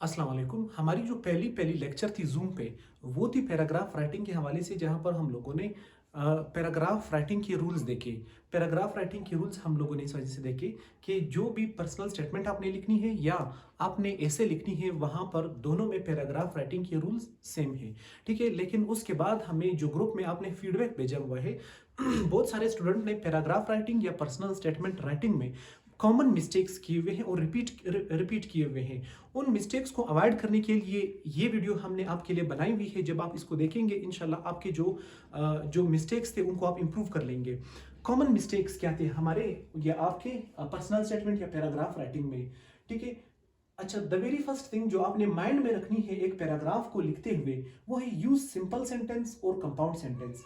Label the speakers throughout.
Speaker 1: अस्सलाम वालेकुम। हमारी जो पहली पहली लेक्चर थी जूम पे, वो थी पैराग्राफ राइटिंग के हवाले से, जहाँ पर हम लोगों ने पैराग्राफ राइटिंग के रूल्स देखे। पैराग्राफ राइटिंग के रूल्स हम लोगों ने इस वजह से देखे कि जो भी पर्सनल स्टेटमेंट आपने लिखनी है या आपने ऐसे लिखनी है, वहाँ पर दोनों में पैराग्राफ राइटिंग के रूल्स सेम है। ठीक है, लेकिन उसके बाद हमें जो ग्रुप में आपने फीडबैक भेजा हुआ है बहुत सारे स्टूडेंट ने पैराग्राफ राइटिंग या पर्सनल स्टेटमेंट राइटिंग में कॉमन मिस्टेक्स किए हुए हैं और रिपीट किए हुए हैं। उन मिस्टेक्स को अवॉइड करने के लिए ये वीडियो हमने आपके लिए बनाई हुई है। जब आप इसको देखेंगे, इंशाल्लाह आपके जो मिस्टेक्स थे उनको आप इम्प्रूव कर लेंगे। कॉमन मिस्टेक्स क्या थे हमारे या आपके पर्सनल स्टेटमेंट या पैराग्राफ राइटिंग में? ठीक है। अच्छा, द वेरी फर्स्ट थिंग जो आपने माइंड में रखनी है एक पैराग्राफ को लिखते हुए, वो है यूज सिंपल सेंटेंस और कंपाउंड सेंटेंस।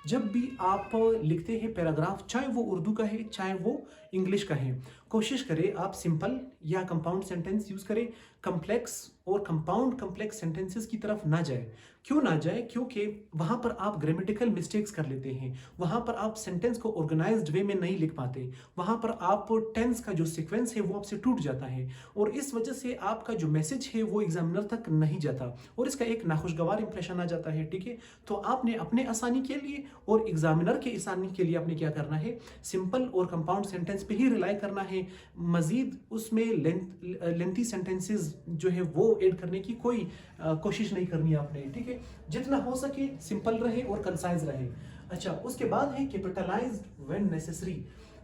Speaker 1: जब भी आप लिखते हैं पैराग्राफ, चाहे वो उर्दू का है चाहे वो इंग्लिश का है, कोशिश करें आप सिंपल या कंपाउंड सेंटेंस यूज करें। कम्प्लेक्स और कंपाउंड कम्प्लेक्स सेंटेंसेस की तरफ ना जाए। क्यों ना जाए? क्योंकि वहां पर आप ग्रामेटिकल मिस्टेक्स कर लेते हैं, वहां पर आप सेंटेंस को ऑर्गेनाइज्ड वे में नहीं लिख पाते, वहां पर आप टेंस का जो सीक्वेंस है वो आपसे टूट जाता है और इस वजह से आपका जो मैसेज है वो एग्जामिनर तक नहीं जाता और इसका एक नाखुशगवार इंप्रेशन आ जाता है। ठीक है, तो आपने अपने आसानी के लिए और एग्जामिनर के आसानी के लिए आपने क्या करना है, सिंपल और कंपाउंड सेंटेंस पे ही रिलाई करना है। मजीद उसमें लेंथी सेंटेंसेस जो है वो ऐड करने की कोई कोशिश नहीं करनी है आपने। ठीक है, जितना हो सके सिंपल रहे और कंसाइज रहे। अच्छा, उसके बाद है कैपिटलाइज्ड व्हेन नेसेसरी।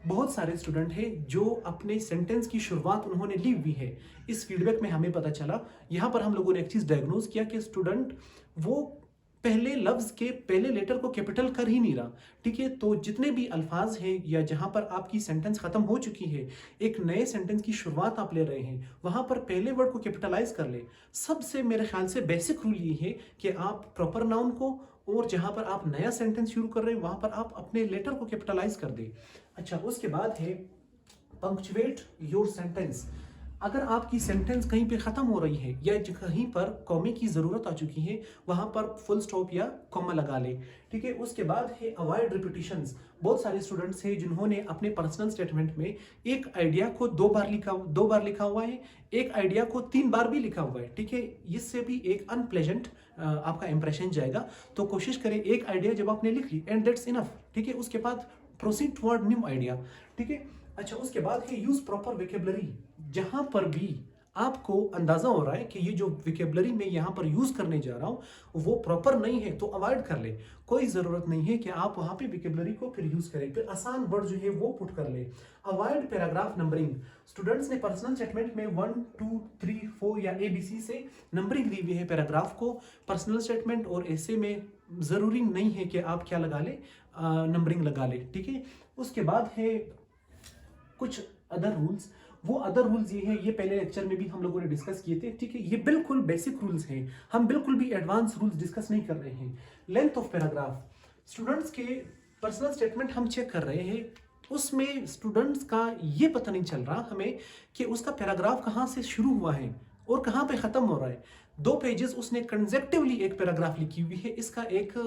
Speaker 1: बहुत सारे स्टूडेंट हैं जो अपने सेंटेंस की शुरुआत उन्होंने ली हुई है। इस फीडबैक में हमें पता चला, यहाँ पर हम लोगों ने एक चीज डायग्नोज किया कि स्टूडेंट वो पहले लफ्ज के पहले लेटर को कैपिटल कर ही नहीं रहा। ठीक है, तो जितने भी अल्फाज हैं या जहां पर आपकी सेंटेंस खत्म हो चुकी है, एक नए सेंटेंस की शुरुआत आप ले रहे हैं, वहां पर पहले वर्ड को कैपिटलाइज कर ले। सबसे मेरे ख्याल से बेसिक रूल ये है कि आप प्रॉपर नाउन को और जहां पर आप नया सेंटेंस शुरू कर रहे हैं वहां पर आप अपने लेटर को कैपिटलाइज कर दे। अच्छा, उसके बाद है पंक्चुएट योर सेंटेंस। अगर आपकी सेंटेंस कहीं पे खत्म हो रही है या कहीं पर कॉमे की जरूरत आ चुकी है, वहां पर फुल स्टॉप या कॉमा लगा ले। ठीक है, उसके बाद है अवॉइड रिपीटिशंस। बहुत सारे स्टूडेंट्स हैं जिन्होंने अपने पर्सनल स्टेटमेंट में एक आइडिया को दो बार लिखा हुआ है, एक आइडिया को 3 बार भी लिखा हुआ है। ठीक है, इससे भी एक अनप्लेजेंट आपका इंप्रेशन जाएगा। तो कोशिश करें एक आइडिया जब आपने लिख ली एंड दैट्स इनफ। ठीक है, उसके बाद प्रोसीड टुवर्ड न्यू आइडिया। ठीक है। अच्छा, उसके बाद है यूज प्रॉपर वेकेबलरी। जहां पर भी आपको अंदाजा हो रहा है कि ये जो विकेबलरी मैं यहां पर यूज करने जा रहा हूं वो प्रॉपर नहीं है, तो अवॉइड कर ले। कोई जरूरत नहीं है कि आप वहां पे विकेबलरी को फिर यूज करें, फिर आसान वर्ड जो है वो पुट कर ले। Avoid paragraph numbering. स्टूडेंट्स ने पर्सनल स्टेटमेंट में 1 2 3 4 या ABC से नंबरिंग दी हुई है पैराग्राफ को। पर्सनल स्टेटमेंट और ऐसे में जरूरी नहीं है कि आप क्या लगा ले, नंबरिंग लगा ले। ठीक है, उसके बाद है कुछ अदर रूल्स। वो अदर रूल्स ये है, ये पहले लेक्चर में भी हम लोगों ने डिस्कस किए थे। ठीक है, ये बिल्कुल बेसिक रूल्स हैं, हम बिल्कुल भी एडवांस रूल्स डिस्कस नहीं कर रहे हैं। लेंथ ऑफ पैराग्राफ, स्टूडेंट्स के पर्सनल स्टेटमेंट हम चेक कर रहे हैं, उसमें स्टूडेंट्स का ये पता नहीं चल रहा हमें कि उसका पैराग्राफ कहाँ से शुरू हुआ है और कहाँ पे खत्म हो रहा है। 2 पेजेस उसने कंसेक्टिवली एक पैराग्राफ लिखी हुई है, इसका एक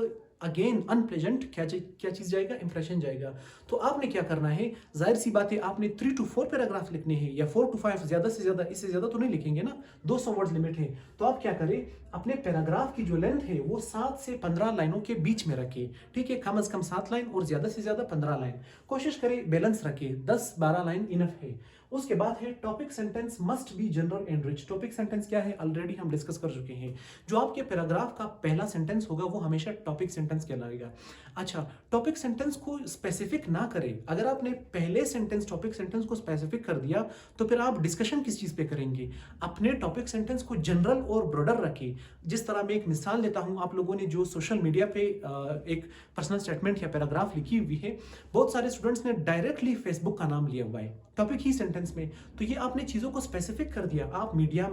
Speaker 1: अगेन अनप्लेजेंट क्या चीज जाएगा, इंप्रेशन जाएगा। तो आपने क्या करना है, जाहिर सी बात है आपने 3 to 4 पैराग्राफ लिखने हैं या 4 to 5, ज्यादा से ज्यादा, इससे ज्यादा तो नहीं लिखेंगे ना, 200 वर्ड्स लिमिट है। तो आप क्या करें, अपने पैराग्राफ की जो लेंथ है वो 7 से 15 लाइनों के बीच में रखें। ठीक है, कम से कम 7 लाइन और ज्यादा से ज्यादा 15 लाइन। कोशिश करें बैलेंस रखें, 10-12 लाइन इनफ है। उसके बाद है topic sentence must be general and rich. Topic sentence क्या है, ऑलरेडी हम डिस्कस कर चुके हैं। जो आपके पैराग्राफ का पहला सेंटेंस होगा वो हमेशा टॉपिक सेंटेंस कहलाएगा। अच्छा, टॉपिक सेंटेंस को स्पेसिफिक ना करें। अगर आपने पहले सेंटेंस टॉपिक सेंटेंस को स्पेसिफिक कर दिया तो फिर आप डिस्कशन किस चीज पे करेंगे। अपने टॉपिक सेंटेंस को जनरल और ब्रॉडर रखें। जिस तरह मैं एक मिसाल देता हूं, आप लोगों ने जो सोशल मीडिया पे एक पर्सनल स्टेटमेंट या पैराग्राफ लिखी हुई है, बहुत सारे स्टूडेंट्स ने डायरेक्टली फेसबुक का नाम लिया हुआ है टॉपिक ही सेंटेंस में। तो ये आपने चीजों को स्पेसिफिक कर दिया। आप मीडिया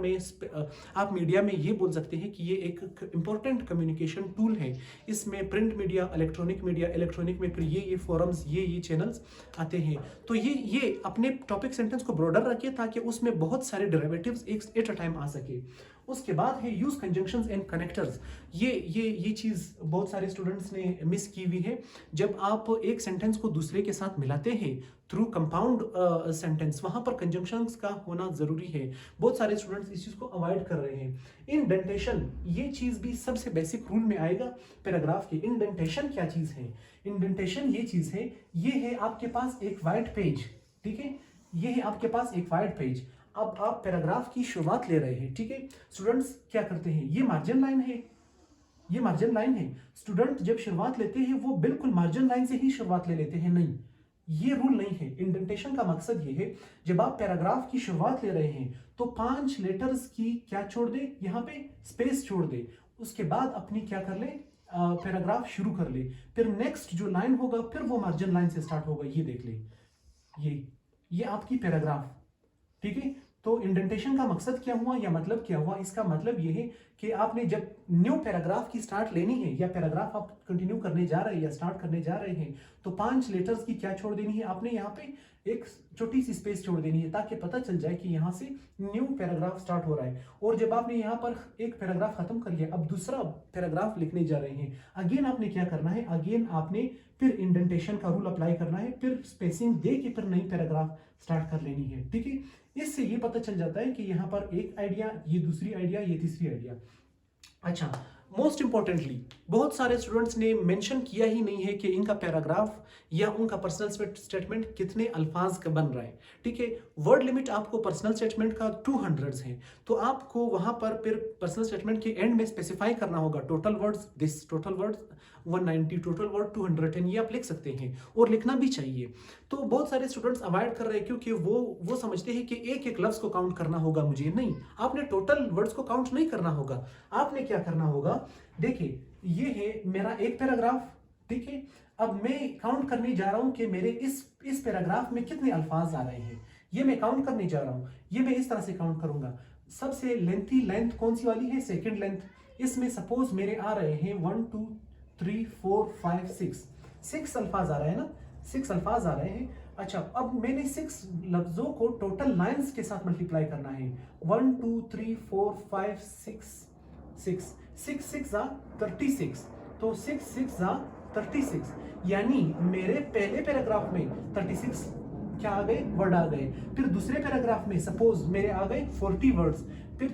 Speaker 1: में ये बोल सकते हैं कि ये एक इंपॉर्टेंट कम्युनिकेशन टूल है, इसमें प्रिंट मीडिया, इलेक्ट्रॉनिक में फिर ये फोरम्स, ये चैनल्स आते हैं। तो ये अपने टॉपिक सेंटेंस को ब्रॉडर रखिए ताकि उसमें बहुत सारे डेरिवेटिव्स एक एट अ टाइम आ सके। उसके बाद है यूज कंजंक्शंस एंड कनेक्टर्स। ये चीज़ बहुत सारे स्टूडेंट्स ने मिस की हुई है। जब आप एक सेंटेंस को दूसरे के साथ मिलाते हैं थ्रू कंपाउंड सेंटेंस, वहां पर कंजंक्शंस का होना जरूरी है। बहुत सारे स्टूडेंट्स इस चीज को अवॉइड कर रहे हैं। इंडेंटेशन, ये चीज भी सबसे बेसिक रूल में आएगा पैराग्राफ के। इंडेंटेशन क्या चीज है? इंडेंटेशन ये चीज है, ये है आपके पास एक वाइट पेज, ठीक है, ये है आपके पास एक वाइट पेज। अब आप पैराग्राफ की शुरुआत ले रहे हैं, ठीक है। स्टूडेंट्स क्या करते हैं, ये मार्जिन लाइन है, ये मार्जिन लाइन है। स्टूडेंट जब शुरुआत लेते हैं वो बिल्कुल मार्जिन लाइन से ही शुरुआत ले लेते हैं, नहीं, ये रूल नहीं है। इंडेंटेशन का मकसद ये है, जब आप पैराग्राफ की शुरुआत ले रहे हैं तो 5 लेटर्स की क्या छोड़ दे, यहाँ पे स्पेस छोड़ दे, उसके बाद अपनी क्या कर ले, पैराग्राफ शुरू कर ले। फिर नेक्स्ट जो लाइन होगा फिर वो मार्जिन लाइन से स्टार्ट होगा, ये देख ले, ये आपकी पैराग्राफ, ठीक है। तो इंडेंटेशन का मकसद क्या हुआ या मतलब क्या हुआ? इसका मतलब ये है कि आपने जब न्यू पैराग्राफ की स्टार्ट लेनी है या पैराग्राफ आप कंटिन्यू करने जा रहे हैं या स्टार्ट करने जा रहे हैं, तो 5 लेटर्स की क्या छोड़ देनी है आपने, यहाँ पे एक छोटी सी स्पेस छोड़ देनी है ताकि पता चल जाए कि यहाँ से न्यू पैराग्राफ स्टार्ट हो रहा है। और जब आपने यहाँ पर एक पैराग्राफ खत्म कर लिया, अब दूसरा पैराग्राफ लिखने जा रहे हैं, अगेन आपने क्या करना है, अगेन आपने फिर इंडेंटेशन का रूल अप्लाई करना है, फिर स्पेसिंग दे के फिर नई पैराग्राफ स्टार्ट कर लेनी है, ठीक है। इससे ये पता चल जाता है कि यहाँ पर एक आइडिया, ये दूसरी आइडिया, ये तीसरी आइडिया। अच्छा, मोस्ट इंपॉर्टेंटली बहुत सारे स्टूडेंट्स ने मेंशन किया ही नहीं है कि इनका पैराग्राफ या उनका पर्सनल स्टेटमेंट कितने अल्फाज का बन रहा है, ठीक है। वर्ड लिमिट आपको पर्सनल स्टेटमेंट का 200 है, तो आपको वहां पर फिर पर्सनल स्टेटमेंट के एंड में स्पेसिफाई करना होगा total words this, total words 190, total word 210, ये आप लिख सकते हैं और लिखना भी चाहिए। तो बहुत सारे स्टूडेंट्स अवॉइड कर रहे हैं क्योंकि वो समझते हैं कि एक एक लफ्ज को काउंट करना होगा मुझे, नहीं, आपने टोटल वर्ड्स को काउंट नहीं करना होगा। आपने क्या करना होगा, देखिए ये है मेरा एक पैराग्राफ, ठीक है। अब मैं काउंट करने जा रहा हूं कि मेरे इस पैराग्राफ में कितने अल्फाज आ रहे हैं, ये मैं काउंट करने जा रहा हूं। ये मैं इस तरह से काउंट करूंगा। सबसे लेंथी लेंथ कौन सी वाली है, सेकंड लेंथ। इसमें सपोज मेरे आ रहे हैं 1 2 3 4 5 6 अल्फाज आ रहे हैं ना, 6 अल्फाज आ रहे हैं। अच्छा, अब मैंने 6 लफ्जों को टोटल लाइंस के साथ मल्टीप्लाई करना है। 1 2 3 4 5 6 6 जा 36, तो 6 जा 36, यानी मेरे पहले पैराग्राफ में 36 क्या आ गए, वर्ड आ गए। फिर दूसरे पैराग्राफ में सपोज मेरे आ गए 40 वर्ड्स, फिर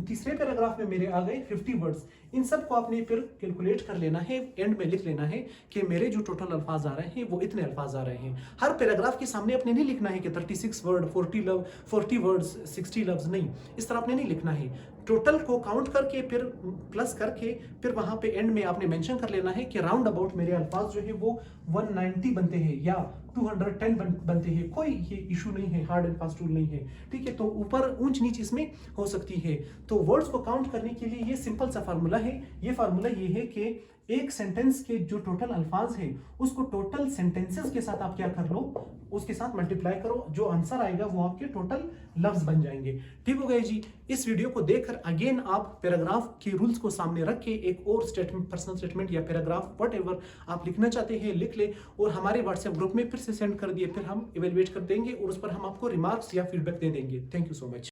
Speaker 1: तीसरे पैराग्राफ में मेरे आ गए 50 वर्ड्स। इन सब को आपने फिर कैलकुलेट कर लेना है, एंड में लिख लेना है कि मेरे जो टोटल अल्फाज आ रहे हैं वो इतने अल्फाज आ रहे हैं। हर पैराग्राफ के सामने अपने नहीं लिखना है कि 36 वर्ड 40 वर्ड्स 60 लफ्ज, नहीं, इस तरह आपने नहीं लिखना है। टोटल को काउंट करके फिर प्लस करके फिर वहां पे एंड में आपने मेंशन कर लेना है कि राउंड अबाउट मेरे अल्फाज जो है वो 190 बनते हैं या 210 बनते हैं। कोई ये इशू नहीं है, हार्ड एंड फास्ट रूल नहीं है, ठीक है। तो ऊपर ऊंच नीच इसमें हो सकती है। तो वर्ड्स को काउंट करने के लिए ये सिंपल सा फार्मूला है। ये फार्मूला ये है कि एक सेंटेंस के जो टोटल अल्फाज है उसको टोटल सेंटेंसेस के साथ आप क्या कर लो, उसके साथ मल्टीप्लाई करो, जो आंसर आएगा वो आपके टोटल लफ्ज बन जाएंगे। ठीक हो गए जी। इस वीडियो को देखकर अगेन आप पैराग्राफ के रूल्स को सामने रख के एक और स्टेटमेंट, पर्सनल स्टेटमेंट या पैराग्राफ व्हाटएवर आप लिखना चाहते हैं लिख ले और हमारे व्हाट्सएप ग्रुप में फिर से सेंड कर दिए, फिर हम इवेलुएट कर देंगे और उस पर हम आपको रिमार्क्स या फीडबैक दे देंगे। Thank you so much.